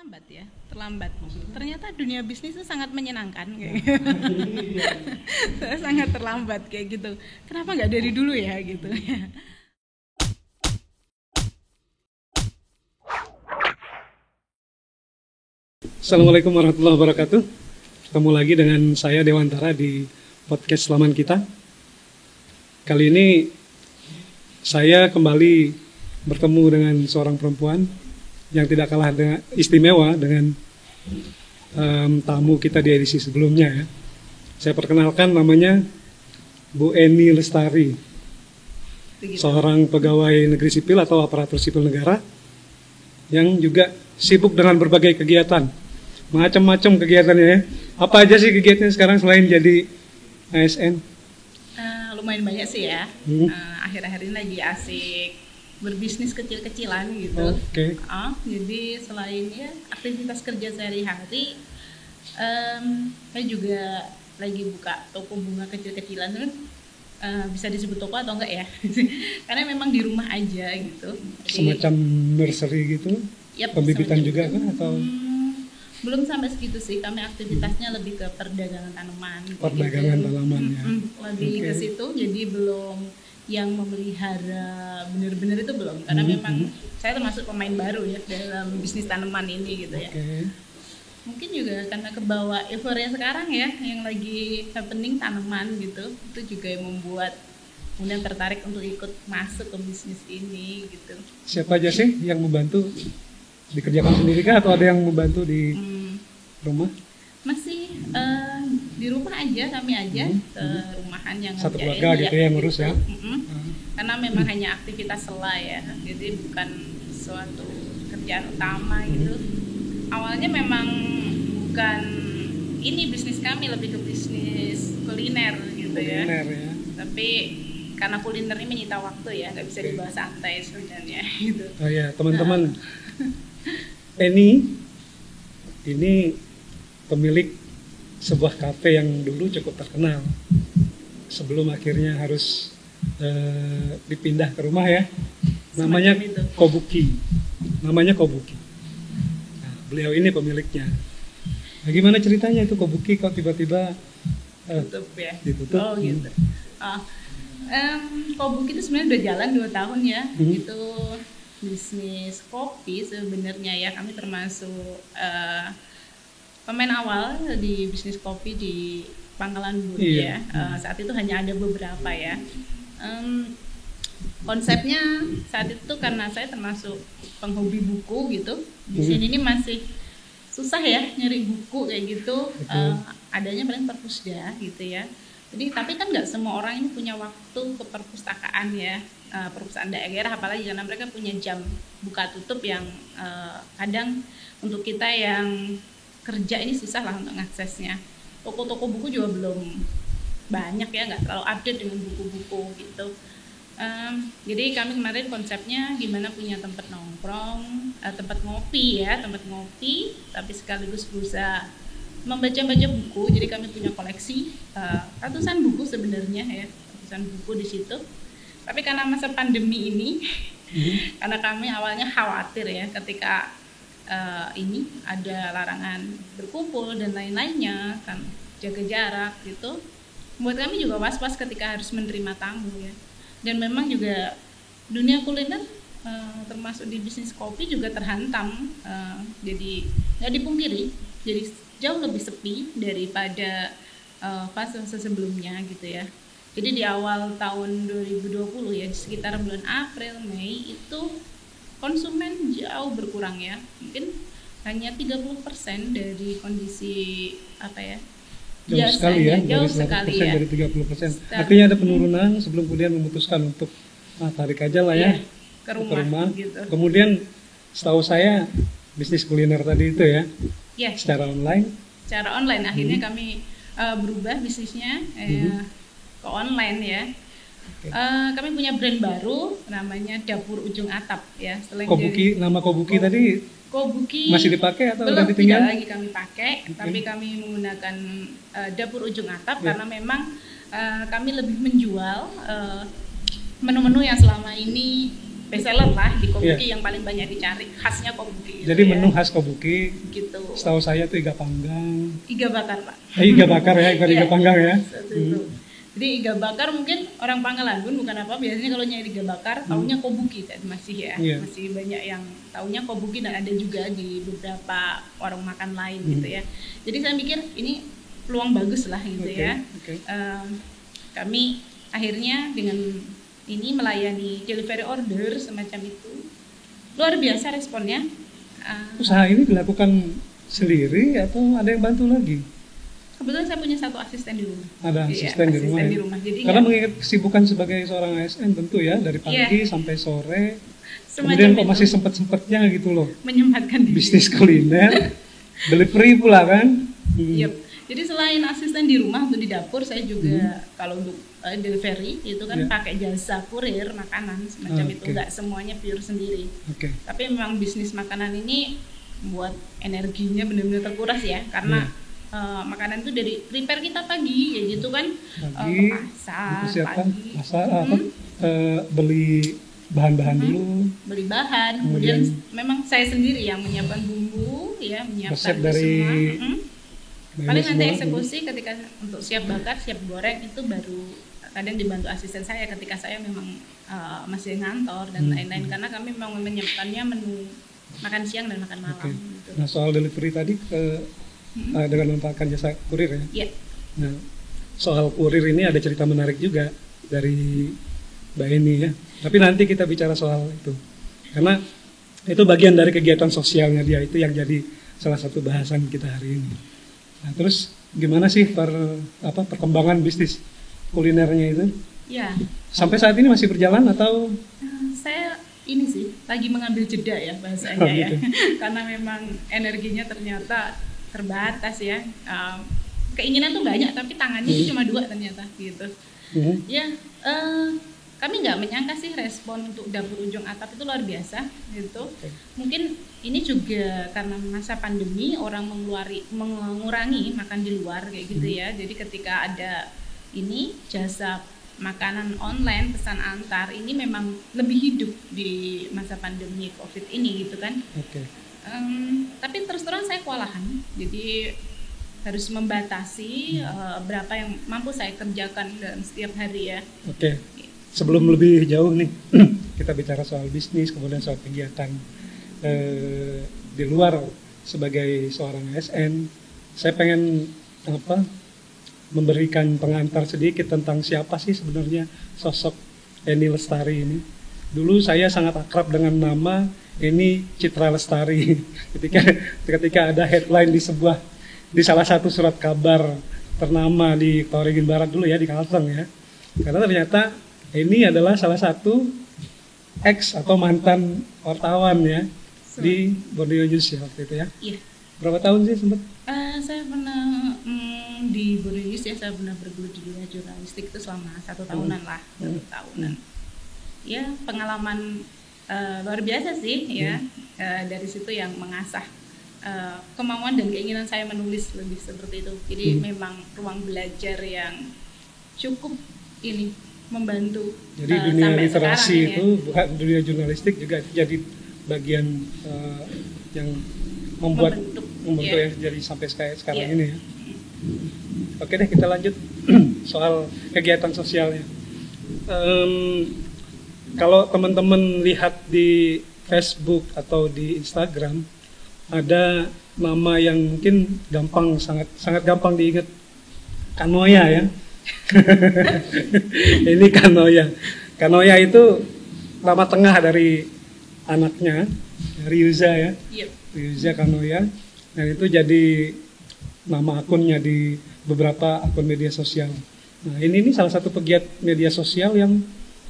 Terlambat ya, terlambat. Ternyata dunia bisnis itu sangat menyenangkan kayak gitu. Sangat terlambat kayak gitu. Kenapa nggak dari dulu ya gitu ya. Assalamualaikum warahmatullahi wabarakatuh. Ketemu lagi dengan saya Dewantara di podcast Selaman Kita. Kali ini saya kembali bertemu dengan seorang perempuan yang tidak kalah istimewa dengan tamu kita di edisi sebelumnya ya. Saya perkenalkan, namanya Bu Eni Lestari, seorang pegawai negeri sipil atau aparatur sipil negara yang juga sibuk dengan berbagai kegiatan, macam-macam kegiatannya ya. Apa aja sih kegiatannya sekarang selain jadi ASN? Lumayan banyak sih ya. Akhir-akhir ini lagi asik berbisnis kecil-kecilan gitu. Oke. Jadi selain ya aktivitas kerja sehari-hari, saya juga lagi buka toko bunga kecil-kecilan kan. Bisa disebut toko atau enggak ya? Karena memang di rumah aja gitu. Jadi, semacam nursery gitu? Yep, pembibitan juga kan atau? Belum sampai segitu sih, kami aktivitasnya lebih ke perdagangan tanaman. Perdagangan gitu. tanaman ya. Lebih ke situ, jadi belum yang memelihara benar-benar itu belum, karena memang saya termasuk pemain baru ya dalam bisnis tanaman ini gitu ya. Mungkin juga karena kebawa euforia sekarang ya, yang lagi happening tanaman gitu, itu juga yang membuat kemudian tertarik untuk ikut masuk ke bisnis ini gitu. Siapa aja sih yang membantu? Dikerjakan sendiri kah atau ada yang membantu di rumah? Masih di rumah aja, kami aja ke rumahan yang satu ngerjain, keluarga gitu ya ngurus ya. Karena memang hanya aktivitas sela ya, jadi bukan suatu kerjaan utama gitu. Awalnya memang bukan ini bisnis kami, lebih ke bisnis kuliner gitu ya. Kuliner ya. Tapi karena kuliner ini menyita waktu ya, nggak bisa dibawa santai sebenarnya gitu. Oh ya teman-teman, ini pemilik sebuah kafe yang dulu cukup terkenal sebelum akhirnya harus dipindah ke rumah ya. Namanya Kobuki. Nah, beliau ini pemiliknya. Nah, gimana ceritanya itu Kobuki kok tiba-tiba ditutup? Oh gitu. Kobuki itu sebenarnya udah jalan 2 tahun ya. Itu bisnis kopi sebenarnya ya. Kami termasuk pemain awal di bisnis kopi di Pangkalan Bun ya. Saat itu hanya ada beberapa ya. Konsepnya saat itu karena saya termasuk penghobi buku gitu. Di sini ini masih susah ya nyari buku kayak gitu. Adanya paling perpusda gitu ya. Jadi tapi kan nggak semua orang ini punya waktu ke perpustakaan ya, perpustakaan daerah, apalagi karena mereka punya jam buka tutup yang kadang untuk kita yang kerja ini susah lah untuk mengaksesnya. Toko-toko buku juga belum banyak ya, nggak terlalu update dengan buku-buku gitu. Jadi kami kemarin konsepnya gimana punya tempat nongkrong, tempat ngopi, tapi sekaligus berusaha membaca-baca buku. Jadi kami punya koleksi ratusan buku sebenarnya ya, ratusan buku di situ. Tapi karena masa pandemi ini, karena kami awalnya khawatir ya ketika ini ada larangan berkumpul dan lain-lainnya, kan jaga jarak gitu. Buat kami juga was-was ketika harus menerima tamu ya. Dan memang juga dunia kuliner termasuk di bisnis kopi juga terhantam. Jadi nggak dipungkiri, jadi jauh lebih sepi daripada fase sebelumnya gitu ya. Jadi di awal tahun 2020 ya, sekitar bulan April, Mei itu konsumen jauh berkurang ya. Mungkin hanya 30% dari kondisi apa ya? Jauh sekali ya, dari 30%. Artinya ada penurunan sebelum kemudian memutuskan untuk tarik aja lah ya, ke rumah. Gitu. Kemudian setahu saya bisnis kuliner tadi itu ya, secara online. Secara online akhirnya kami berubah bisnisnya ke online ya. Kami punya brand baru namanya Dapur Ujung Atap ya. Nama Kobuki tadi Kobuki masih dipakai atau udah tidak ditinggal? lagi kami pakai, tapi kami menggunakan Dapur Ujung Atap karena memang kami lebih menjual menu-menu yang selama ini bestseller lah di Kobuki, yang paling banyak dicari khasnya Kobuki. Jadi menu khas Kobuki, gitu. Setahu saya tuh iga panggang. Iga bakar, Pak. Iga bakar ya, iga Iya, panggang ya. Jadi iga bakar mungkin orang Pangalagun bukan apa, biasanya kalau nyari iga bakar taunya Kobuki kan masih ya. Masih banyak yang taunya Kobuki, dan ada juga di beberapa warung makan lain gitu ya. Jadi saya mikir ini peluang bagus lah gitu ya. Kami akhirnya dengan ini melayani delivery order semacam itu, luar biasa responnya. Usaha ini dilakukan sendiri atau ada yang bantu lagi? Kebetulan saya punya satu asisten di rumah. Ada asisten di rumah. Di rumah. Jadi karena mengingat kesibukan sebagai seorang ASN tentu ya, dari pagi sampai sore. Kemudian kok masih sempet-sempetnya gitu loh menyempatkan diri. Bisnis kuliner, delivery pula kan. Yep. Jadi selain asisten di rumah untuk di dapur, saya juga kalau untuk delivery itu kan pakai jasa kurir makanan semacam itu, nggak semuanya pure sendiri. Tapi memang bisnis makanan ini buat energinya benar-benar terkuras ya, karena makanan itu dari prepare kita pagi ya gitu kan, ke pasar, beli bahan-bahan dulu, beli bahan, kemudian memang saya sendiri yang menyiapkan bumbu ya, menyiapkan dari semua. Paling nanti eksekusi ketika untuk siap bakar, siap goreng itu baru kadang dibantu asisten saya ketika saya memang masih ngantor dan lain-lain, karena kami memang menyiapkannya menu makan siang dan makan malam. Gitu. Nah, soal delivery tadi dengan memanfaatkan jasa kurir ya. Nah, soal kurir ini ada cerita menarik juga dari Mbak Eni ya. Tapi nanti kita bicara soal itu, karena itu bagian dari kegiatan sosialnya dia, itu yang jadi salah satu bahasan kita hari ini. Nah, terus gimana sih perkembangan bisnis kulinernya itu? Ya. Sampai saat ini masih berjalan atau? Saya ini sih lagi mengambil jeda ya bahasanya ya, karena memang energinya ternyata terbatas ya. Keinginan tuh banyak tapi tangannya cuma 2 ternyata gitu. Ya, kami nggak menyangka sih respon untuk dapur ujung atap itu luar biasa gitu. Mungkin ini juga karena masa pandemi orang mengurangi makan di luar kayak gitu ya. Jadi ketika ada ini jasa makanan online pesan antar ini memang lebih hidup di masa pandemi COVID ini gitu kan. Tapi terus terang saya kewalahan, jadi harus membatasi berapa yang mampu saya kerjakan dalam setiap hari ya. Sebelum lebih jauh nih, kita bicara soal bisnis, kemudian soal kegiatan di luar sebagai seorang ASN. Saya pengen memberikan pengantar sedikit tentang siapa sih sebenarnya sosok Eni Lestari ini. Dulu saya sangat akrab dengan nama Eni Citra Lestari. ketika ada headline di salah satu surat kabar ternama di Taurigin Barat dulu ya, di Kalteng ya. Karena ternyata ini adalah salah satu ex atau mantan wartawan ya di Borneo News ya waktu itu ya. Iya. Berapa tahun sih sempat? Saya pernah di Borneo News ya, saya pernah bergelut di dunia jurnalistik itu selama 1 tahunan lah, 1 tahunan. Ya, pengalaman luar biasa sih ya. Dari situ yang mengasah kemauan dan keinginan saya menulis lebih seperti itu. Jadi memang ruang belajar yang cukup ini membantu. Jadi dunia literasi itu bukan dunia jurnalistik juga jadi bagian yang membuat yang jadi sampai sekarang ini ya. Oke deh, kita lanjut soal kegiatan sosialnya. Kalau teman-teman lihat di Facebook atau di Instagram, ada nama yang mungkin sangat gampang diingat, Kanoya ya. Ini Kanoya itu nama tengah dari anaknya Ryuza ya. Ryuza Kanoya, dan itu jadi nama akunnya di beberapa akun media sosial. Nah, ini salah satu pegiat media sosial yang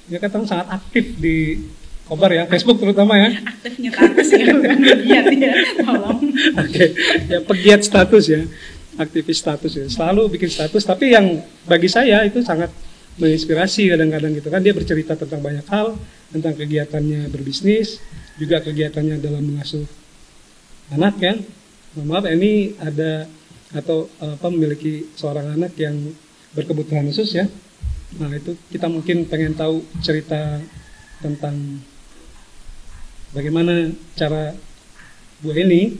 dia katakan sangat aktif di Kobar ya, Facebook terutama ya. Aktifnya status ya, pegiat ya, tolong. Ya pegiat status ya, aktivis status ya, selalu bikin status. Tapi yang bagi saya itu sangat menginspirasi kadang-kadang gitu kan, dia bercerita tentang banyak hal, tentang kegiatannya berbisnis, juga kegiatannya dalam mengasuh anak ya. Maaf, ini ada atau memiliki seorang anak yang berkebutuhan khusus ya. Nah itu kita mungkin pengen tahu cerita tentang bagaimana cara Bu Eni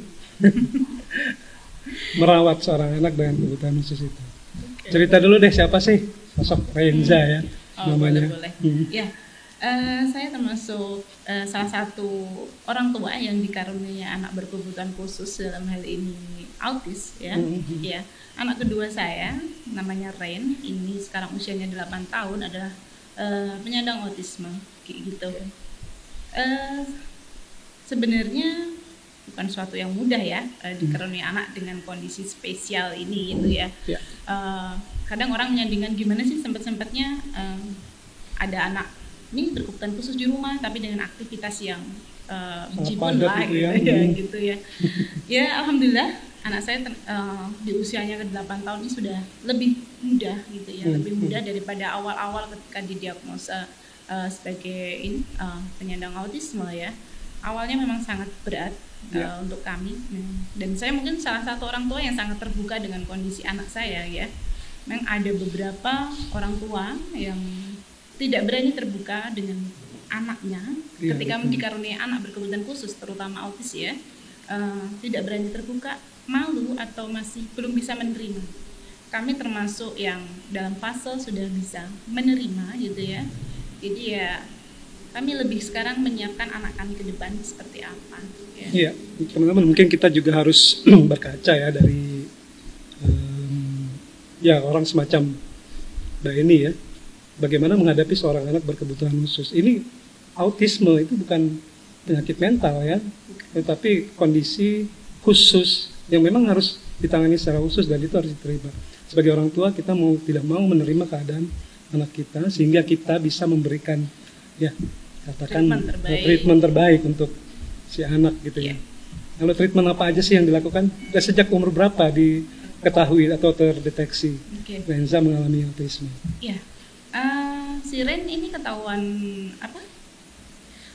merawat seorang anak dengan kebutuhan khusus itu. Cerita dulu deh, siapa sih sosok Renza ya namanya? Boleh. Ya, saya termasuk salah satu orang tua yang dikaruniai anak berkebutuhan khusus, dalam hal ini autis ya. Ya, anak kedua saya namanya Ren, ini sekarang usianya 8 tahun, adalah penyandang autisme kayak gitu. Sebenarnya bukan suatu yang mudah ya, dikaruniai anak dengan kondisi spesial ini gitu ya. Kadang orang menyandingkan gimana sih sempet-sempetnya ada anak ini berkebutuhan khusus di rumah tapi dengan aktivitas yang jibun lah gitu ya. Ya alhamdulillah anak saya di usianya ke-8 tahun ini sudah lebih mudah gitu ya, lebih mudah daripada awal-awal ketika didiagnosa sebagai penyandang autisme ya. Awalnya memang sangat berat untuk kami, dan saya mungkin salah satu orang tua yang sangat terbuka dengan kondisi anak saya ya. Memang ada beberapa orang tua yang tidak berani terbuka dengan anaknya ketika dikaruniai anak berkebutuhan khusus, terutama autis ya. Tidak berani terbuka, malu atau masih belum bisa menerima. Kami termasuk yang dalam fase sudah bisa menerima gitu ya. Jadi ya kami lebih sekarang menyiapkan anak kami ke depan seperti apa. Iya, teman-teman, mungkin kita juga harus berkaca ya dari orang semacam Mbak Eni ya. Bagaimana menghadapi seorang anak berkebutuhan khusus. Ini autisme itu bukan penyakit mental ya, tetapi kondisi khusus yang memang harus ditangani secara khusus dan itu harus diterima. Sebagai orang tua kita mau tidak mau menerima keadaan anak kita sehingga kita bisa memberikan katakan treatment terbaik untuk si anak gitu ya. Lalu treatment apa aja sih yang dilakukan? Dan sejak umur berapa diketahui atau terdeteksi Renza mengalami autisme? Si Ren ini ketahuan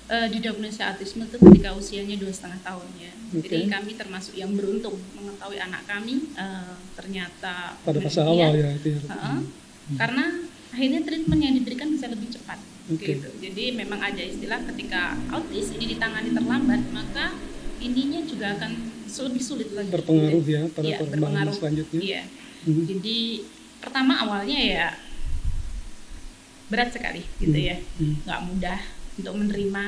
didiagnosa autisme itu ketika usianya 2,5 tahun ya. Jadi kami termasuk yang beruntung mengetahui anak kami ternyata pada fase awal ya itu ya. Karena akhirnya treatment yang diberikan bisa lebih cepat. Gitu. Jadi memang ada istilah ketika autis ini ditangani terlambat, maka ininya juga akan lebih sulit lagi. Berpengaruh ya pada perkembangan selanjutnya. Iya. Jadi pertama awalnya ya berat sekali gitu ya, nggak mudah untuk menerima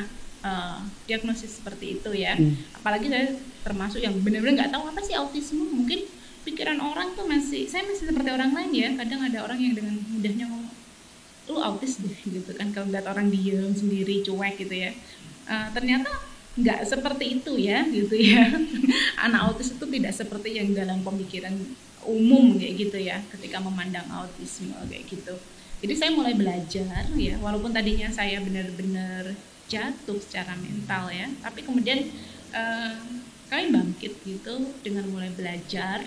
diagnosis seperti itu ya. Apalagi saya termasuk yang benar-benar nggak tahu apa sih autisme. Mungkin pikiran orang tuh saya masih seperti orang lain ya. Kadang ada orang yang dengan mudahnya ngomong, lu autis deh gitu kan, kalau lihat orang diem sendiri cuek gitu ya. Ternyata nggak seperti itu ya gitu ya. Anak autis itu tidak seperti yang dalam pemikiran umum kayak gitu ya ketika memandang autisme kayak gitu. Jadi saya mulai belajar ya, walaupun tadinya saya benar-benar jatuh secara mental ya, tapi kemudian kami bangkit gitu dengan mulai belajar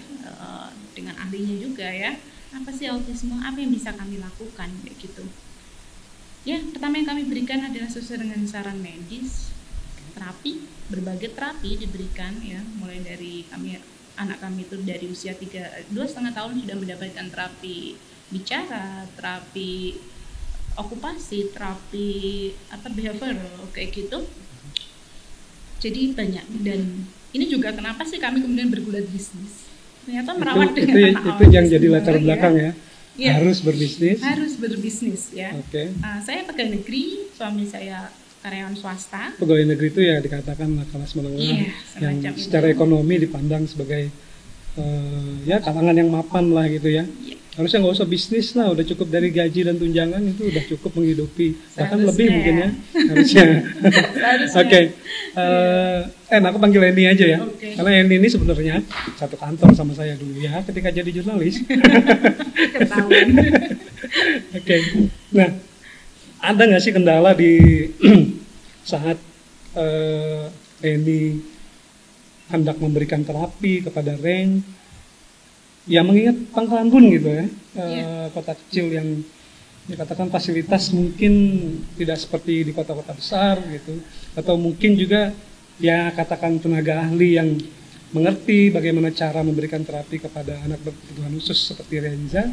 dengan ahlinya juga ya. Apa sih autisme? Apa yang bisa kami lakukan kayak gitu? Ya, pertama yang kami berikan adalah sesuai dengan saran medis, terapi, berbagai terapi diberikan ya, mulai dari anak kami itu dari usia 2,5 tahun sudah mendapatkan terapi bicara, terapi okupasi, terapi behavioral kayak gitu. Jadi banyak, dan ini juga kenapa sih kami kemudian bergulat bisnis. Ternyata merawat dengan anak itu yang jadi latar belakang ya. Harus berbisnis ya. Saya pegawai negeri, suami saya karyawan swasta. Pegawai negeri itu ya dikatakan kelas menengah yang secara ekonomi dipandang sebagai kalangan yang mapan lah gitu ya. Harusnya nggak usah bisnis lah, udah cukup dari gaji dan tunjangan itu udah cukup menghidupi, bahkan lebih mungkin ya harusnya. Aku panggil Eni aja ya, karena Eni ini sebenarnya satu kantor sama saya dulu ya ketika jadi jurnalis. Nah, ada nggak sih kendala di saat Eni hendak memberikan terapi kepada Ren? Ya mengingat Pangkalan Bun gitu ya, kota kecil yang dikatakan fasilitas mungkin tidak seperti di kota-kota besar gitu, atau mungkin juga ya katakan tenaga ahli yang mengerti bagaimana cara memberikan terapi kepada anak berkebutuhan khusus seperti Renza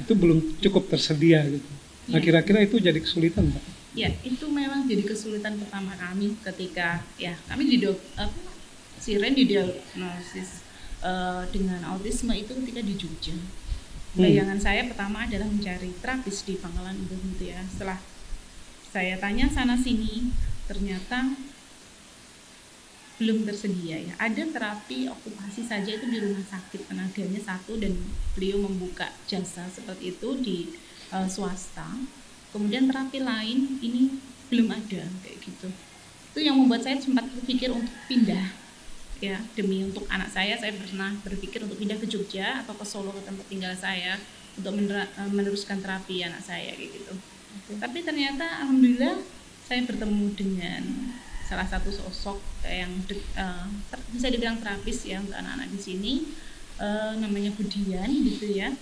itu belum cukup tersedia gitu. Nah kira-kira itu jadi kesulitan Pak Ya, itu memang jadi kesulitan pertama kami ketika ya kami si Ren didiagnosis dengan autisme itu ketika di Jogja. Bayangan saya pertama adalah mencari terapis di Pangkalan Bun gitu ya. Setelah saya tanya sana sini, ternyata belum tersedia ya. Ada terapi okupasi saja itu di rumah sakit, tenaganya satu dan beliau membuka jasa seperti itu di swasta. Kemudian terapi lain ini belum ada kayak gitu. Itu yang membuat saya sempat berpikir untuk pindah ya, demi untuk anak saya pernah berpikir untuk pindah ke Jogja atau ke Solo ke tempat tinggal saya untuk meneruskan terapi anak saya kayak gitu. Tapi ternyata alhamdulillah saya bertemu dengan salah satu sosok yang bisa dibilang terapis ya untuk anak-anak di sini, namanya Budian gitu ya.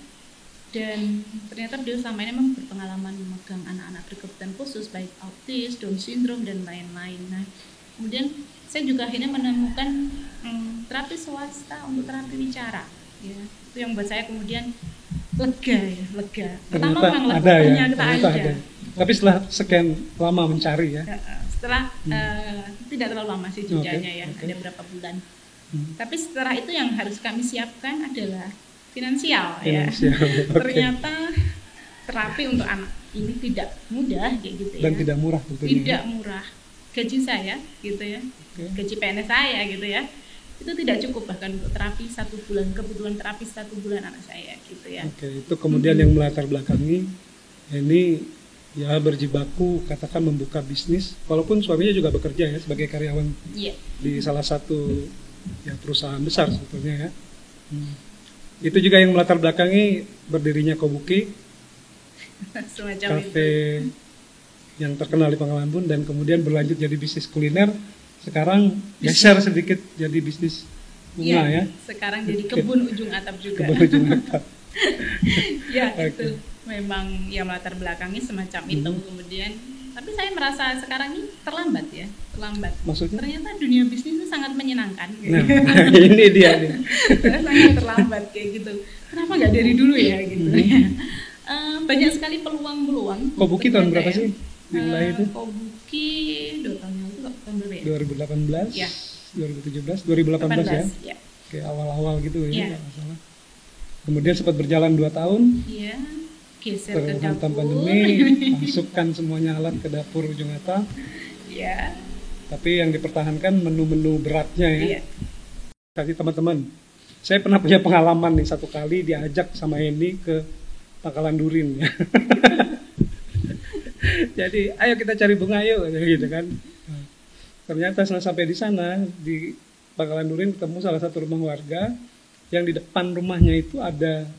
Dan ternyata beliau selama ini memang berpengalaman memegang anak-anak berkebutuhan khusus baik autis, Down syndrome dan lain-lain. Nah, kemudian saya juga akhirnya menemukan terapi swasta untuk terapi bicara ya. Itu yang buat saya kemudian lega. Pertama memang ada. Tapi setelah sekian lama mencari ya. Setelah tidak terlalu lama sih jenjangnya ada berapa bulan. Tapi setelah itu yang harus kami siapkan adalah finansial. Ya. Ternyata terapi untuk anak ini tidak mudah kayak gitu dan tidak murah tentunya. Tidak murah. Gaji saya gitu ya. Gaji PNS saya gitu ya. Itu tidak cukup bahkan untuk terapi 1 bulan, kebutuhan terapi 1 bulan anak saya gitu ya. Itu kemudian yang melatar belakangi ini ya berjibaku katakan membuka bisnis, walaupun suaminya juga bekerja ya sebagai karyawan di salah satu ya perusahaan besar sebetulnya ya. Itu juga yang melatar belakangi berdirinya Kobuki, semacam kafe itu yang terkenal di Pangkalan Bun, dan kemudian berlanjut jadi bisnis kuliner. Sekarang geser sedikit jadi bisnis bunga ya. Sekarang jadi kebun ujung atap juga. Kebun ujung atap. Ya itu memang ya melatar belakangi semacam itu. Kemudian tapi saya merasa sekarang ini terlambat. Maksudnya? Ternyata dunia bisnis itu sangat menyenangkan. Nah, ini dia nih. Sangat terlambat kayak gitu. Kenapa nggak dari dulu ya gitu ya. Banyak sekali peluang-peluang. Kobuki tahun berapa sih dimulai itu? Kobuki 2 tahun lalu tahun berapa ya? 2018. Ya. 2017, 2018 ya. Oke, awal-awal gitu ya, nggak masalah. Kemudian sempat berjalan 2 tahun. Iya. Geser ke dapur. Pandemi, masukkan semuanya alat ke dapur ujung atap. Iya. Tapi yang dipertahankan menu-menu beratnya ya. Iya. Tadi teman-teman, saya pernah punya pengalaman nih, 1 kali diajak sama Hendy ke Pangkalan Durin ya. Jadi ayo kita cari bunga yuk gitu kan. Ternyata setelah sampai di sana di Pangkalan Durin ketemu salah satu rumah warga yang di depan rumahnya itu ada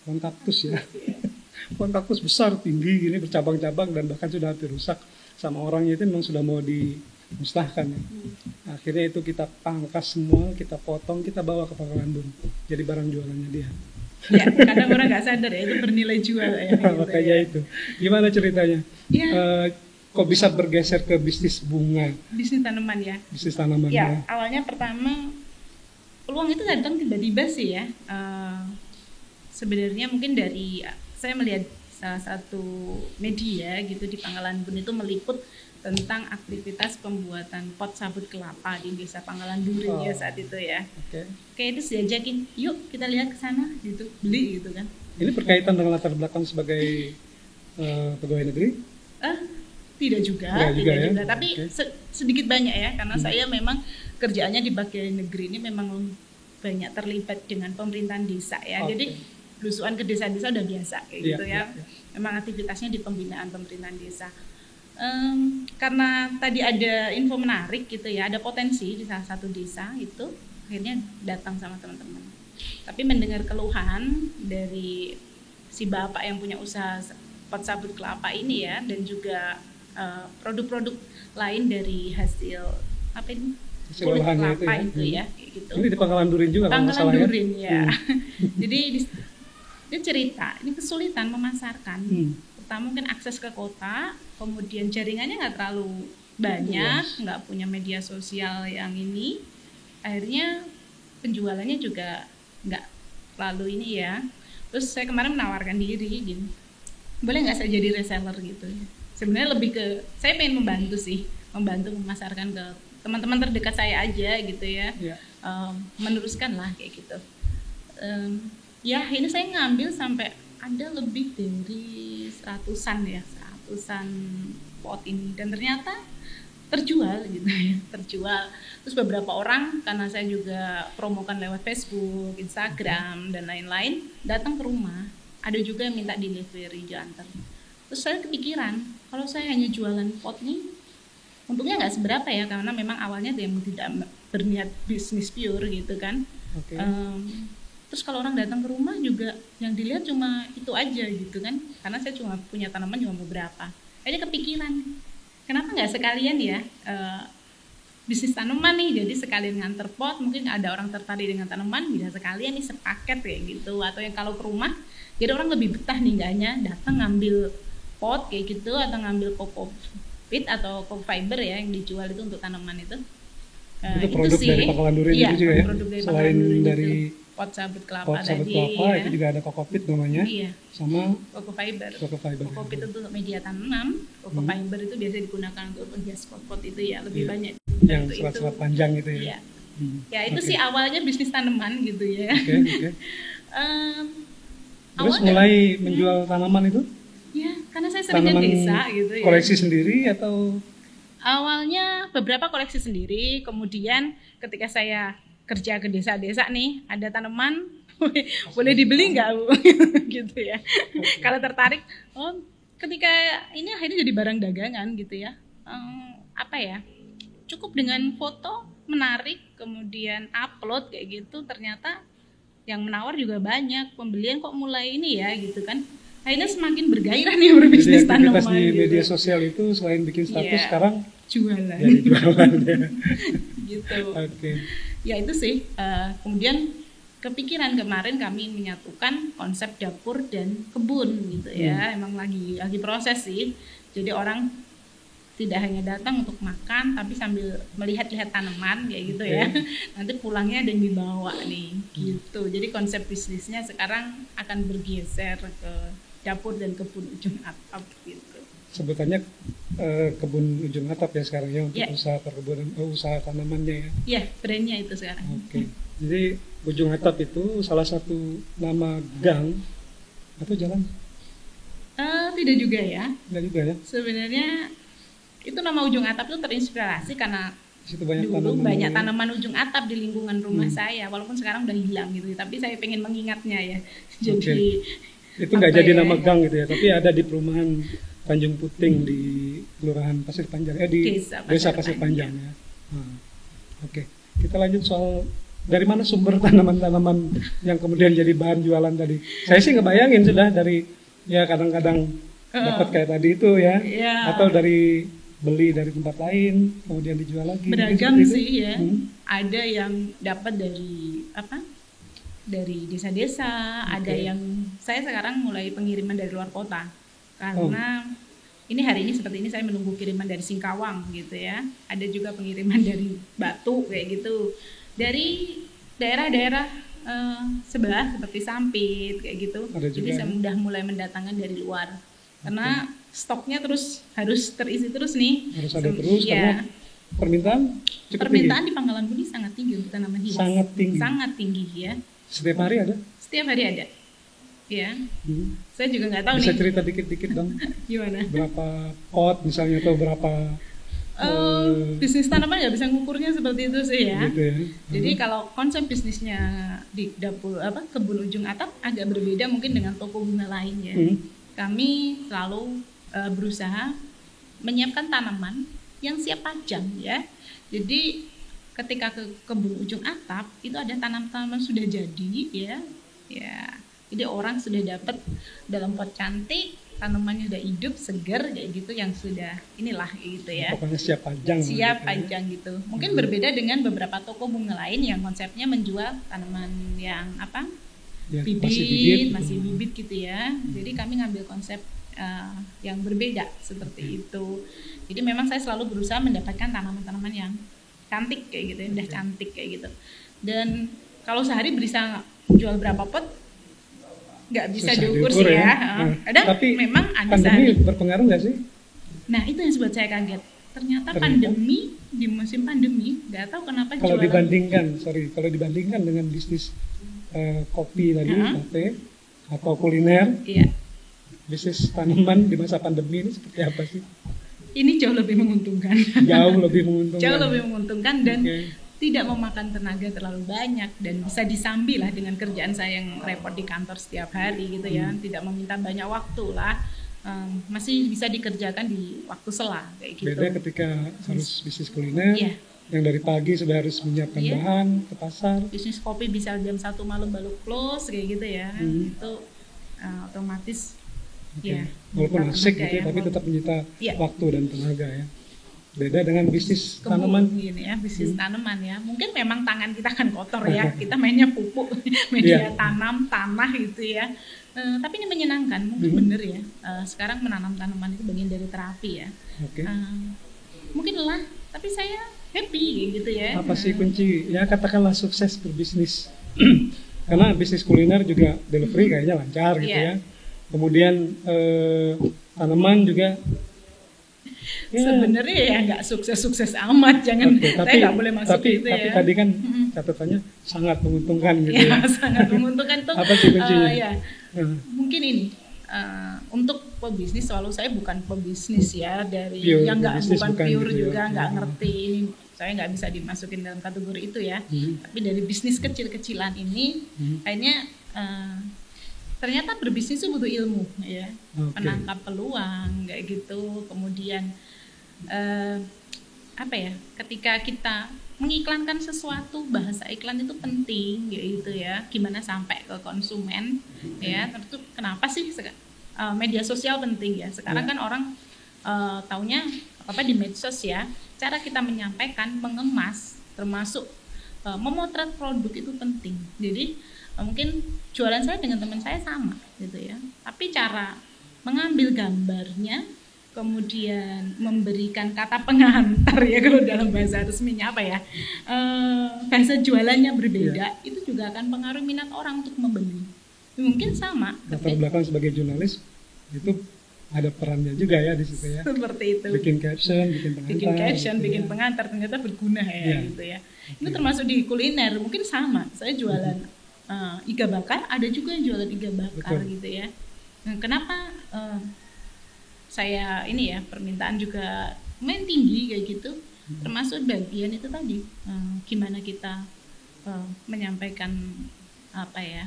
pohon kaktus ya. Pohon kaktus besar tinggi gini bercabang-cabang dan bahkan sudah hampir rusak sama orangnya, itu memang sudah mau dimusnahkan ya. Akhirnya itu kita pangkas semua, kita potong, kita bawa ke Pangkalan Bun jadi barang jualannya dia. Ya, kadang orang nggak sadar ya itu bernilai jual ya. Gitu makanya ya. Itu gimana ceritanya? Ya. Kok bisa bergeser ke bisnis bunga? Bisnis tanaman ya. Bisnis tanaman ya. Awalnya pertama peluang itu datang tiba-tiba sih ya. Sebenarnya mungkin dari saya melihat salah satu media gitu di Pangkalan Bun itu meliput tentang aktivitas pembuatan pot sabut kelapa di Desa Pangkalan Durin ya saat itu ya. Kayak itu diajakin, yuk kita lihat ke sana gitu, beli gitu kan. Ini berkaitan dengan latar belakang sebagai pegawai negeri? Tidak juga, tapi sedikit banyak ya, karena saya memang kerjaannya di bagian negeri ini memang banyak terlibat dengan pemerintahan desa ya. Jadi belusuan ke desa-desa udah biasa kayak gitu ya. Memang aktivitasnya di pembinaan pemerintahan desa. Karena tadi ada info menarik gitu ya, ada potensi di salah satu desa itu, akhirnya datang sama teman-teman. Tapi mendengar keluhan dari si bapak yang punya usaha pot sabut kelapa ini ya, dan juga produk-produk lain dari hasil apa ini? Kulit kelapa itu ya, kayak gitu. Ini di Pangkalan Durin juga kalau nggak salah ya. Pangkalan Durin ya. Jadi dia cerita, ini kesulitan memasarkan. Pertama mungkin akses ke kota, kemudian jaringannya nggak terlalu banyak, nggak punya media sosial yang ini, akhirnya penjualannya juga nggak terlalu ini ya. Terus saya kemarin menawarkan diri gini, boleh nggak saya jadi reseller gitu. sebenarnya lebih ke saya pengen membantu sih, membantu memasarkan ke teman-teman terdekat saya aja gitu ya. Ya. Meneruskan lah kayak gitu. Ya ini saya ngambil sampai ada lebih dari seratusan pot ini, dan ternyata terjual gitu ya, terjual. Terus beberapa orang, karena saya juga promokan lewat Facebook, Instagram dan lain-lain, datang ke rumah. Ada juga yang minta delivery diantar. Terus saya kepikiran, kalau saya hanya jualan pot nih, untungnya nggak seberapa ya, karena memang awalnya yang tidak berniat bisnis pure gitu kan. Oke. Terus kalau orang datang ke rumah juga yang dilihat cuma itu aja gitu kan, karena saya cuma punya tanaman cuma beberapa. Akhirnya kepikiran, kenapa nggak sekalian ya bisnis tanaman nih, jadi sekalian nganter pot, mungkin ada orang tertarik dengan tanaman, bisa sekalian nih sepaket kayak gitu. Atau yang kalau ke rumah, jadi orang lebih betah nih, nggak hanya datang ngambil pot kayak gitu atau ngambil kokopit atau fiber ya yang dijual itu untuk tanaman itu. Itu produk sih, dari Pangkalan Durian iya, itu juga ya. produk dari Selain Pangkalan Durian dari itu. Pot sabut kelapa tadi kelapa, ya. itu juga ada kokopit namanya. Iya. Sama Koko fiber. Kokopit itu untuk media tanam, koko fiber itu biasa digugunakan untuk menghias pot-pot itu ya, lebih banyak. Yang serat-serat panjang gitu ya. Iya. Ya itu sih awalnya bisnis tanaman gitu ya. Oke. Terus mulai menjual tanaman itu? Ya, karena saya sering ke desa gitu ya. Koleksi sendiri atau? Awalnya beberapa koleksi sendiri, kemudian ketika saya kerja ke desa-desa nih, ada tanaman, boleh dibeli nggak Bu? Gitu ya. Kalau tertarik, ketika ini akhirnya jadi barang dagangan gitu ya. Cukup dengan foto menarik, kemudian upload kayak gitu, ternyata yang menawar juga banyak, pembelian kok mulai ini ya gitu kan. Akhirnya semakin bergairah nih berbisnis tanaman. Aktivitas di media sosial itu selain bikin status sekarang jualan. Jadi jualan ya. Gitu. Oke. Ya itu sih. Kemudian kepikiran kemarin kami menyatukan konsep dapur dan kebun gitu ya. Emang lagi proses sih. Jadi orang tidak hanya datang untuk makan, tapi sambil melihat-lihat tanaman kayak gitu ya. Nanti pulangnya ada yang dibawa nih, gitu. Jadi konsep bisnisnya sekarang akan bergeser ke dapur dan kebun ujung atap gitu. Sebutannya kebun ujung atap ya sekarang ya untuk usaha perkebunan, usaha tanamannya ya. Iya, brandnya itu sekarang. Oke. Jadi ujung atap itu salah satu nama gang atau jalan? Tidak juga ya. Tidak juga ya. Sebenarnya itu nama ujung atap itu terinspirasi karena situ banyak dulu tanaman banyak tanaman ujung atap di lingkungan rumah saya, walaupun sekarang udah hilang gitu, tapi saya pengen mengingatnya ya. Jadi itu nggak jadi nama gang gitu ya, tapi ada di perumahan Tanjung Puting di Kelurahan Pasir Panjang, di Desa Pasir Panjang ya. Oke. Kita lanjut soal dari mana sumber tanaman-tanaman yang kemudian jadi bahan jualan tadi. Saya sih ngebayangin sudah dari ya kadang-kadang dapat kayak tadi itu ya, atau dari beli dari tempat lain kemudian dijual lagi. Beragam sih ya. Ada yang dapat dari dari desa-desa, ada yang saya sekarang mulai pengiriman dari luar kota. Karena ini hari ini seperti ini saya menunggu kiriman dari Singkawang gitu ya. Ada juga pengiriman dari Batu kayak gitu. Dari daerah-daerah sebelah seperti Sampit kayak gitu. Jadi saya udah mulai mendatangkan dari luar. Karena stoknya terus harus terisi terus nih. Harus ada terus karena permintaan di Pangkalan Budi sangat tinggi untuk tanaman hias. Sangat tinggi ya. Setiap hari ada? Setiap hari ada. Ya. Saya juga nggak tahu Bisa cerita dikit-dikit dong. Gimana? Berapa pot misalnya atau berapa? Bisnis tanaman nggak bisa ngukurnya seperti itu sih ya. Gitu ya. Jadi kalau konsep bisnisnya di dapur kebun ujung atap agak berbeda mungkin dengan toko bunga lain ya. Kami selalu berusaha menyiapkan tanaman yang siap pajang ya. Jadi ketika ke kebun ujung atap itu ada tanaman sudah jadi ya. Jadi orang sudah dapat dalam pot cantik, tanamannya udah hidup, segar kayak gitu yang sudah inilah gitu ya. Pokoknya siap pajang. Siap pajang gitu. Mungkin berbeda dengan beberapa toko bunga lain yang konsepnya menjual tanaman yang masih bibit gitu ya. Jadi kami ngambil konsep yang berbeda seperti itu. Jadi memang saya selalu berusaha mendapatkan tanaman-tanaman yang cantik kayak gitu, indah cantik kayak gitu. Dan kalau sehari bisa jual berapa pot nggak bisa diukur sih ya. Tapi memang ada pandemi berpengaruh nggak sih Nah itu yang buat saya kaget. Ternyata pandemi, di musim pandemi, nggak tahu kenapa Kalau jualan. dibandingkan dengan bisnis kopi tadi, kafe atau kuliner, Iya. bisnis tanaman di masa pandemi ini seperti apa sih? Ini jauh lebih menguntungkan. Jauh lebih menguntungkan. Jauh lebih menguntungkan dan Oke. tidak memakan tenaga terlalu banyak dan bisa disambi lah dengan kerjaan saya yang repot di kantor setiap hari gitu ya. Tidak meminta banyak waktu lah. Masih bisa dikerjakan di waktu sela kayak gitu. Beda ketika harus bisnis kuliner, Iya. yang dari pagi sudah harus menyiapkan Iya. bahan ke pasar. Bisnis kopi bisa jam 1 malam baru close kayak gitu ya. Itu otomatis Oke. ya. Walaupun menyita asik tenaga gitu ya, ya. tapi tetap menyita Iya. waktu dan tenaga ya. Beda dengan bisnis Kebun tanaman. gini ya, bisnis tanaman ya. Mungkin memang tangan kita kan kotor ya. Kita mainnya pupuk, media Iya. tanam, tanah gitu ya. Tapi ini menyenangkan, mungkin bener ya. Sekarang menanam tanaman itu bagian dari terapi ya. Oke. Mungkin lelah, tapi saya happy gitu ya. Apa sih kunci? Ya katakanlah sukses berbisnis. Karena bisnis kuliner juga delivery kayaknya lancar gitu Iya. ya. Kemudian tanaman juga. Ya, Sebenarnya ya nggak sukses-sukses amat, jangan. oke, Saya nggak boleh masuk tapi, gitu tapi ya. tadi kan catatannya sangat menguntungkan gitu Ya, ya. sangat menguntungkan tuh. Apa sih kuncinya? Ya, Nah, mungkin ini untuk pebisnis, selalu saya bukan pebisnis ya, dari Pure yang nggak pebisnis bukan bukan pure gitu ya. juga nggak ngerti ini, saya nggak bisa dimasukin dalam kategori itu ya. Tapi dari bisnis kecil-kecilan ini akhirnya ternyata berbisnis itu butuh ilmu ya. Oke. Menangkap peluang kayak gitu, kemudian apa ya, ketika kita mengiklankan sesuatu, bahasa iklan itu penting gitu ya, gimana sampai ke konsumen ya. Tentu kenapa sih media sosial penting ya, sekarang kan orang taunya apa di medsos ya, cara kita menyampaikan, mengemas, termasuk memotret produk itu penting. Jadi mungkin jualan saya dengan teman saya sama gitu ya, tapi cara mengambil gambarnya, kemudian memberikan kata pengantar ya, kalau dalam bahasa resminya apa ya, bahasa jualannya berbeda, itu juga akan pengaruh minat orang untuk membeli. Mungkin sama, latar belakang sebagai jurnalis itu ada perannya juga ya di situ ya. seperti itu. Bikin caption, bikin pengantar. gitu Bikin ya. pengantar, ternyata berguna ya Iya. gitu ya. Itu termasuk di kuliner, mungkin sama. Saya jualan iga bakar, ada juga yang jualan iga bakar. Betul. Gitu ya. Nah, kenapa saya ini ya, permintaan juga lumayan tinggi kayak gitu, termasuk bagian itu tadi, gimana kita menyampaikan apa ya,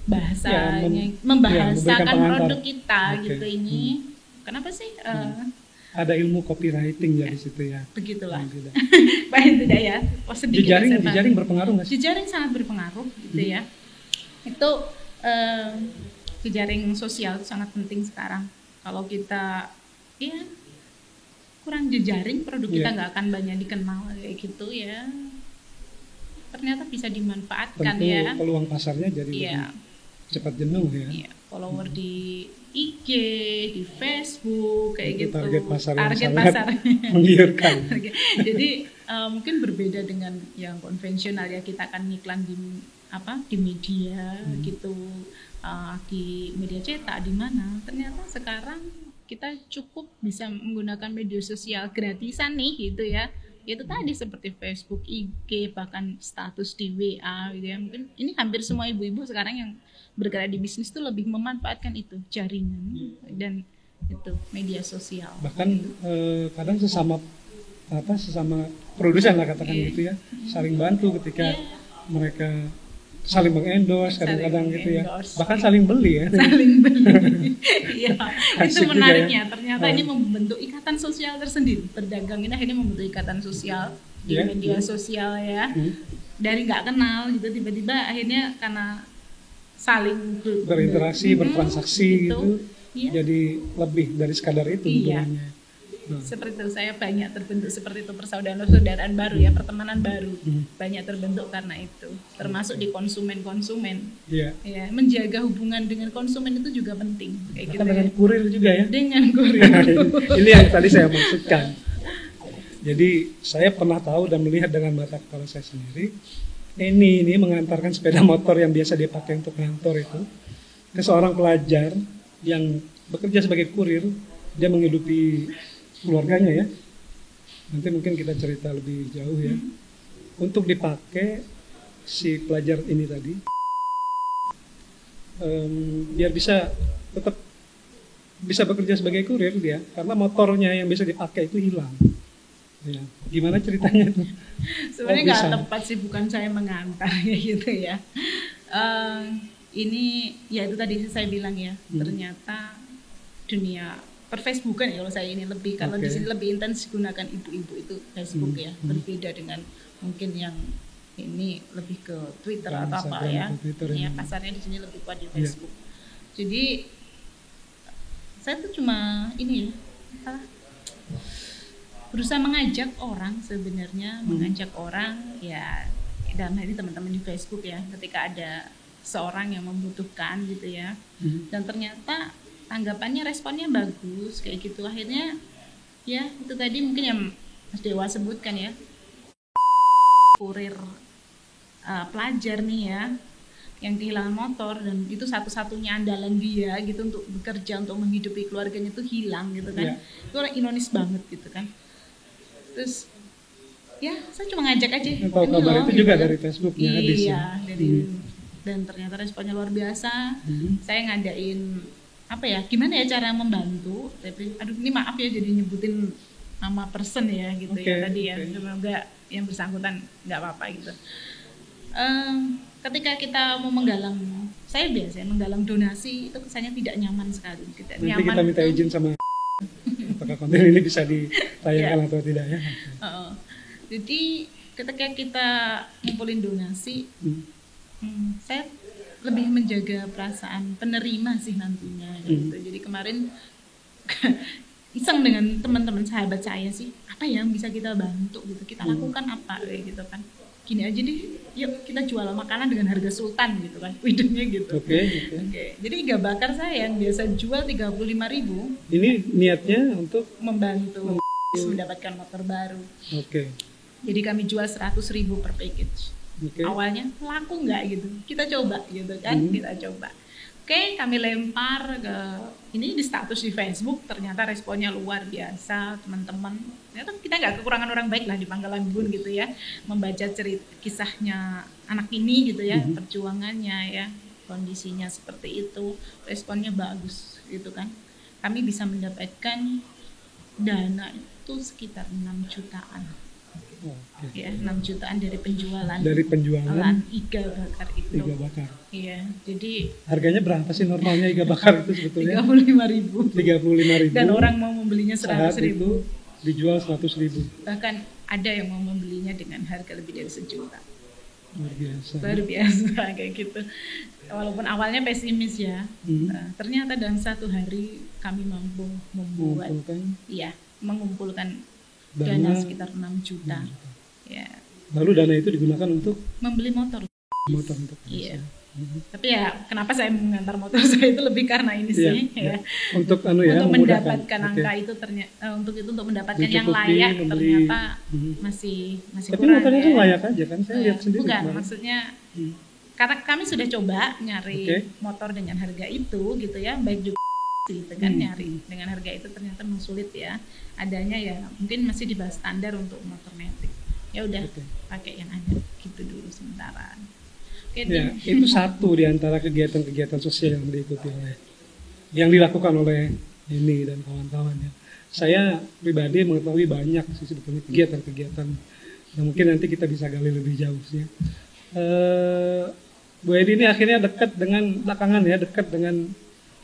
bahasanya, membahasakan memberikan pengantar. produk kita. Oke. Gitu ini. Kenapa sih Ada ilmu copywriting ya di situ ya. begitulah? Paling tidak. Paling tidak ya. Sedikit Jejaring, saya paham. jejaring berpengaruh nggak sih? Jejaring sangat berpengaruh gitu ya. Itu jejaring sosial itu sangat penting sekarang. Kalau kita ya kurang jejaring, produk kita Iya. nggak akan banyak dikenal kayak gitu ya. Ternyata bisa dimanfaatkan Tentu ya. peluang pasarnya jadi Iya. lebih cepat jenuh ya. Iya, follower di IG, di Facebook kayak Itu gitu. target pasar yang Target sangat pasar. menggiurkan. Jadi mungkin berbeda dengan yang konvensional ya, kita akan iklan di di media gitu, di media cetak, di mana. Ternyata sekarang kita cukup bisa menggunakan media sosial gratisan nih gitu ya. Itu tadi seperti Facebook, IG, bahkan status di WA gitu ya. Mungkin ini hampir semua ibu-ibu sekarang yang bergerak di bisnis itu lebih memanfaatkan itu, jaringan dan itu media sosial. Bahkan kadang sesama produsen lah katakan Iya. gitu ya, saling bantu ketika Iya. mereka saling mengendorse Saling kadang-kadang gitu ya, mengendorse. bahkan saling beli ya. Saling beli. Iya, itu Asik juga menariknya. ya. Ternyata ini membentuk ikatan sosial tersendiri. Berdagang ini akhirnya membentuk ikatan sosial di Iya. media sosial ya. Dari nggak kenal gitu, tiba-tiba akhirnya karena saling Berinteraksi, bertransaksi gitu, Iya. jadi lebih dari sekadar itu Iya. hubungannya. Nah, Seperti itu, saya banyak terbentuk seperti itu, persaudaraan baru ya, pertemanan baru banyak terbentuk karena itu, termasuk di konsumen iya. ya, menjaga hubungan dengan konsumen itu juga penting kayak gitu Bahkan dengan ya. kurir juga ya. Dengan kurir. Ini yang tadi saya maksudkan. Jadi saya pernah tahu dan melihat dengan mata kepala saya sendiri. Ini mengantarkan sepeda motor yang biasa dia pakai untuk kantor itu ke seorang pelajar yang bekerja sebagai kurir dia menghidupi keluarganya ya. Nanti mungkin kita cerita lebih jauh ya. Untuk dipakai si pelajar ini tadi, biar bisa tetap bisa bekerja sebagai kurir dia, karena motornya yang bisa dipakai itu hilang. Ya. Gimana ceritanya itu? Sebenarnya nggak tepat sih, bukan saya mengantar ya gitu ya. Ini ya itu tadi saya bilang ya, ternyata dunia per Facebookan ya kalau saya ini lebih, kalau di sini lebih intens gunakan ibu-ibu itu Facebook ya, berbeda dengan mungkin yang ini lebih ke Twitter atau apa ya. Ya pasarnya di sini lebih kuat di Facebook. Jadi saya tuh cuma ini ya, berusaha mengajak orang sebenarnya, mengajak orang ya, dalam hal ini teman-teman di Facebook ya, ketika ada seorang yang membutuhkan gitu ya, dan ternyata tanggapannya, responnya bagus kayak gitu, akhirnya ya itu tadi mungkin yang Mas Dewa sebutkan ya, kurir pelajar nih ya yang kehilangan motor, dan itu satu-satunya andalan dia gitu untuk bekerja, untuk menghidupi keluarganya, itu hilang gitu kan. Itu orang ironis banget gitu kan. Terus ya saya cuma ngajak aja, tahu kabar itu juga dari Facebooknya habis ya. Dan ternyata responnya luar biasa. Saya ngadain apa ya, gimana ya cara membantu, tapi aduh ini maaf ya jadi nyebutin nama person ya gitu ya tadi ya, semoga yang bersangkutan nggak apa-apa gitu. Ketika kita mau menggalang, saya biasanya menggalang donasi itu kesannya tidak nyaman sekali. Nanti nyaman kita minta izin sama apakah konten ini bisa ditayangkan atau tidak ya. Jadi ketika kita ngumpulin donasi, saya lebih menjaga perasaan penerima sih nantinya gitu. Jadi kemarin iseng dengan teman-teman sahabat saya sih, apa yang bisa kita bantu gitu, kita lakukan apa kayak gitu kan. Gini aja deh, yuk kita jual makanan dengan harga sultan gitu kan, widenya gitu. Oke. Jadi iga bakar saya yang biasa jual 35.000, ini niatnya untuk membantu mendapatkan motor baru. Jadi kami jual 100.000 per package. Awalnya laku nggak gitu, kita coba gitu kan, kita coba. Kami lempar ke ini di status di Facebook, ternyata responnya luar biasa teman-teman. Ternyata kita nggak kekurangan orang baik lah di Pangkalan Bun gitu ya, membaca cerita kisahnya anak ini gitu ya, perjuangannya ya, kondisinya seperti itu, responnya bagus gitu kan. Kami bisa mendapatkan dana itu sekitar 6 jutaan. Ya, 6 jutaan dari penjualan iga bakar itu. Iga bakar. Iya, jadi harganya berapa sih normalnya iga bakar itu sebetulnya? 35.000. Dan orang mau membelinya 100.000. Dijual 100.000. Bahkan ada yang mau membelinya dengan harga lebih dari 1 juta. Luar biasa kayak gitu. Walaupun awalnya pesimis ya, ternyata dalam 1 hari kami mampu membuat, mengumpulkan dana sekitar 6 juta. Ya. Lalu dana itu digunakan untuk membeli motor. Untuk. Iya. Tapi ya kenapa saya mengantar motor saya itu lebih karena ini sih ya. Untuk untuk mendapatkan angka itu ternyata untuk mendapatkan yang layak ternyata masih tapi kurang. Tapi motornya itu layak aja kan, saya lihat sendiri. Bukan, maksudnya karena kami sudah coba nyari motor dengan harga itu gitu ya, baik juga gitu kan, nyari dengan harga itu ternyata memang sulit ya. Adanya ya mungkin masih di bawah standar untuk motor metik. Ya udah pakai yang ada gitu dulu sementara. Ya, itu satu di antara kegiatan-kegiatan sosial yang dilakukan oleh ini dan kawan-kawannya. Saya pribadi mengetahui banyak sih sebetulnya kegiatan-kegiatan yang mungkin nanti kita bisa gali lebih jauh sih. Bu Edi ini akhirnya dekat dengan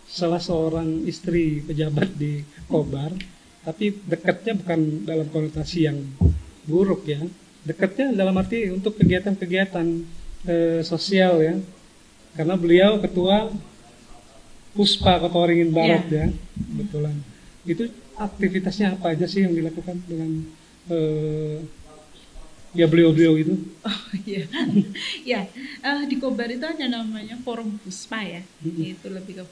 salah seorang istri pejabat di Kobar, tapi dekatnya bukan dalam konotasi yang buruk ya. Dekatnya dalam arti untuk kegiatan-kegiatan sosial ya, karena beliau ketua Puspa Kota Waringin Barat ya, kebetulan. Itu aktivitasnya apa aja sih yang dilakukan dengan beliau itu? Di Kobar itu ada namanya Forum Puspa ya, itu lebih ke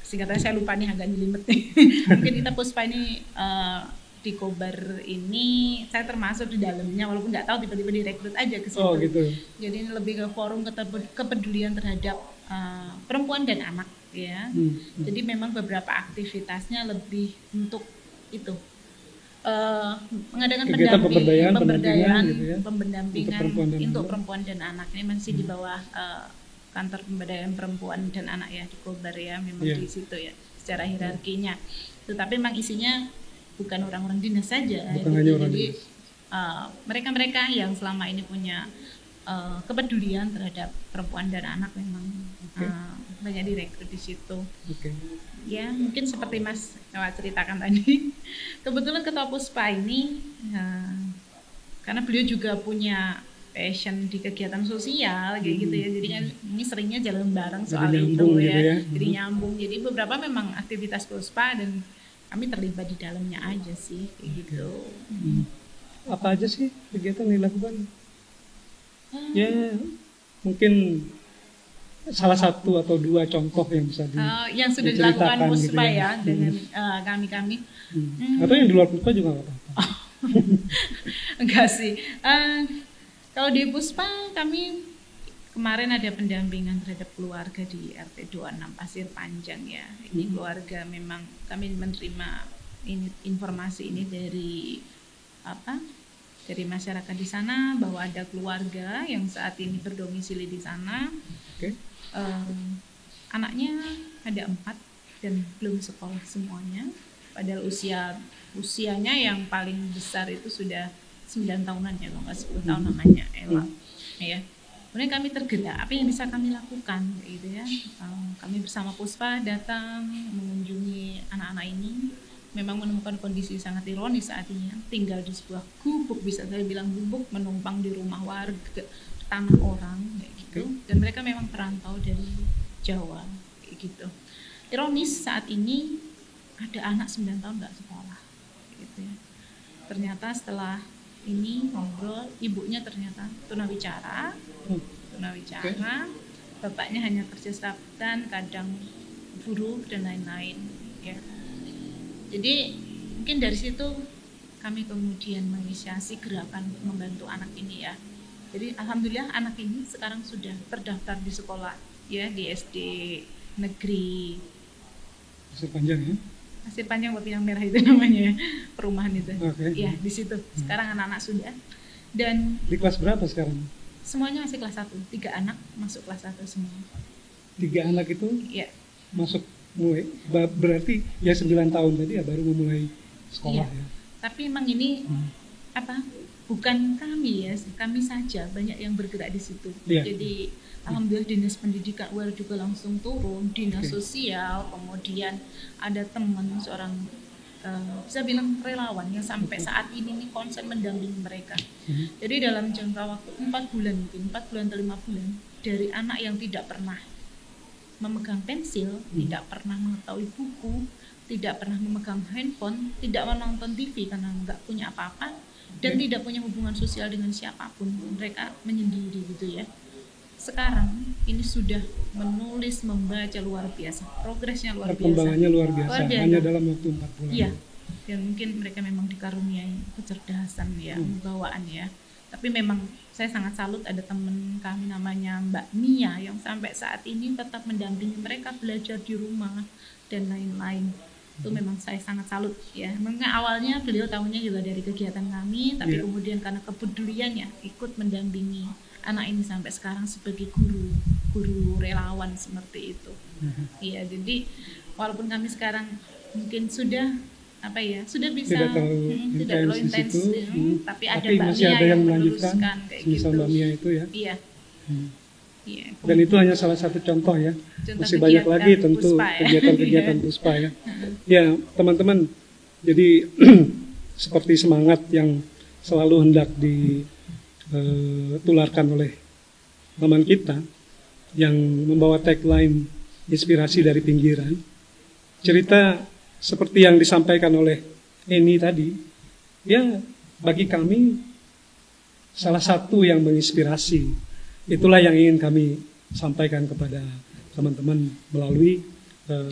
singkatnya saya lupa nih, agak nyelimet nih. Mungkin kita Puspa ini di Kobar ini saya termasuk di dalamnya, walaupun nggak tahu tiba-tiba direkrut aja ke situ. Jadi ini lebih ke forum kepedulian terhadap perempuan dan anak ya. Jadi memang beberapa aktivitasnya lebih untuk itu mengadakan Kegiatan pemberdayaan gitu ya, pendampingan untuk perempuan dan anak. Ini masih di bawah kantor pemberdayaan perempuan dan anak ya di Kobar ya, memang di situ ya secara hierarkinya. Tetapi memang isinya bukan orang-orang dinas saja, bukan hanya orang jadi dinas. Mereka-mereka yang selama ini punya kepedulian terhadap perempuan dan anak memang banyak direkrut di situ. Ya mungkin seperti Mas ceritakan tadi, kebetulan Ketua Puspa ini karena beliau juga punya passion di kegiatan sosial kayak gitu ya, jadi kan ini seringnya jalan bareng soal itu ya, jadi nyambung. Jadi beberapa memang aktivitas Puspa dan kami terlibat di dalamnya aja sih kayak gitu. Apa aja sih kegiatan yang dilakukan? Ya mungkin salah satu atau dua contoh yang bisa yang sudah dilakukan Puspa gitu ya dengan kami. Atau yang di luar Puspa juga nggak apa-apa. Enggak sih. Kalau di Puspa kami kemarin ada pendampingan terhadap keluarga di RT 26 Pasir Panjang ya. Ini keluarga memang kami menerima informasi ini dari dari masyarakat di sana bahwa ada keluarga yang saat ini berdomisili di sana. Anaknya ada 4 dan belum sekolah semuanya. Padahal usianya yang paling besar itu sudah 9 tahunan ya, kalau nggak 10 tahun namanya Ella. Ya. Kemudian kami tergerak, apa yang bisa kami lakukan, gitu ya. Kami bersama Puspa datang mengunjungi anak-anak ini. Memang menemukan kondisi sangat ironis saat ini, tinggal di sebuah gubuk, bisa saya bilang gubuk, menumpang di rumah warga, tanah orang, kayak gitu. Dan mereka memang perantau dari Jawa, kayak gitu. Ironis saat ini ada anak 9 tahun nggak sekolah, gitu ya. Ternyata setelah ini ngobrol, ibunya ternyata tunawicara, bapaknya hanya kerja serabutan, kadang buruh dan lain-lain, ya. Jadi mungkin dari situ kami kemudian menginisiasi gerakan untuk membantu anak ini ya. Jadi alhamdulillah anak ini sekarang sudah terdaftar di sekolah ya, di SD negeri Pasir Panjang ya. Pasir Panjang Bapi yang Merah itu namanya perumahan itu. Ya di situ. Sekarang anak-anak sudah. Dan di kelas berapa sekarang? Semuanya masih kelas 1. 3 anak masuk kelas 1 semua. 3 anak itu? Iya. Masuk mulai, berarti ya 9 tahun tadi ya baru memulai sekolah ya. Tapi memang ini bukan kami ya, kami saja banyak yang bergerak di situ. Jadi alhamdulillah dinas pendidikan UAR juga langsung turun, dinas sosial, kemudian ada teman seorang bisa bilang relawan yang sampai saat ini nih konsen mendampingi mereka. Jadi dalam jangka waktu 4 bulan mungkin 4 bulan atau 5 bulan, dari anak yang tidak pernah memegang pensil, tidak pernah mengetahui buku, tidak pernah memegang handphone, tidak menonton TV karena nggak punya apa-apa, dan tidak punya hubungan sosial dengan siapapun, mereka menyendiri gitu ya. Sekarang ini sudah menulis, membaca luar biasa, progresnya luar biasa. Perkembangannya luar biasa, hanya dalam waktu 4 bulan. Iya, dan mungkin mereka memang dikaruniai kecerdasan ya, bawaan ya. Tapi memang saya sangat salut ada teman kami namanya Mbak Mia yang sampai saat ini tetap mendampingi mereka belajar di rumah dan lain-lain. Itu memang saya sangat salut ya. Memang awalnya beliau tahunya juga dari kegiatan kami, tapi kemudian karena kepeduliannya ikut mendampingi anak ini sampai sekarang sebagai guru relawan seperti itu. Iya, jadi walaupun kami sekarang mungkin sudah bisa tidak terlalu intens, tapi ada Mbak Mia yang meneruskan kayak gitu. Mbak Mia itu ya. Iya. Dan itu hanya salah satu contoh ya. Masih banyak lagi tentu kegiatan-kegiatan Puspa ya. Ya teman-teman, jadi seperti semangat yang selalu hendak ditularkan oleh teman kita yang membawa tagline inspirasi dari pinggiran. Cerita seperti yang disampaikan oleh Eni tadi, ya bagi kami salah satu yang menginspirasi. Itulah yang ingin kami sampaikan kepada teman-teman melalui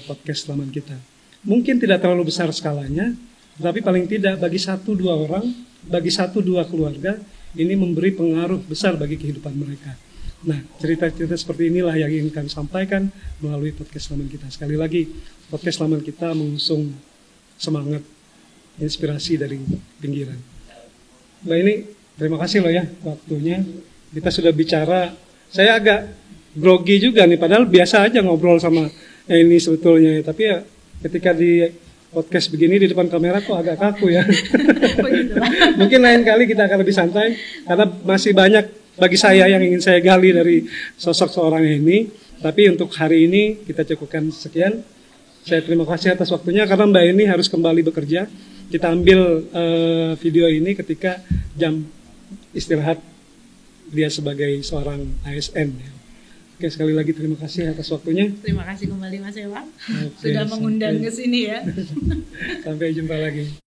podcast Laman Kita. Mungkin tidak terlalu besar skalanya, tapi paling tidak bagi 1-2 orang, bagi 1-2 keluarga, ini memberi pengaruh besar bagi kehidupan mereka. Nah, cerita-cerita seperti inilah yang ingin kami sampaikan melalui podcast Laman Kita. Sekali lagi, podcast Laman Kita mengusung semangat inspirasi dari pinggiran. Mbak ini, terima kasih loh ya waktunya. Kita sudah bicara, saya agak grogi juga nih, padahal biasa aja ngobrol sama ini sebetulnya. Tapi ya ketika di podcast begini di depan kamera kok agak kaku ya. Mungkin lain kali kita akan lebih santai karena masih banyak bagi saya yang ingin saya gali dari sosok seorang ini. Tapi untuk hari ini kita cukupkan sekian. Saya terima kasih atas waktunya karena Mbak ini harus kembali bekerja. Kita ambil video ini ketika jam istirahat dia sebagai seorang ASN. Oke, sekali lagi terima kasih atas waktunya. Terima kasih kembali Mas Ewa sudah mengundang ke sini ya. Sampai jumpa lagi.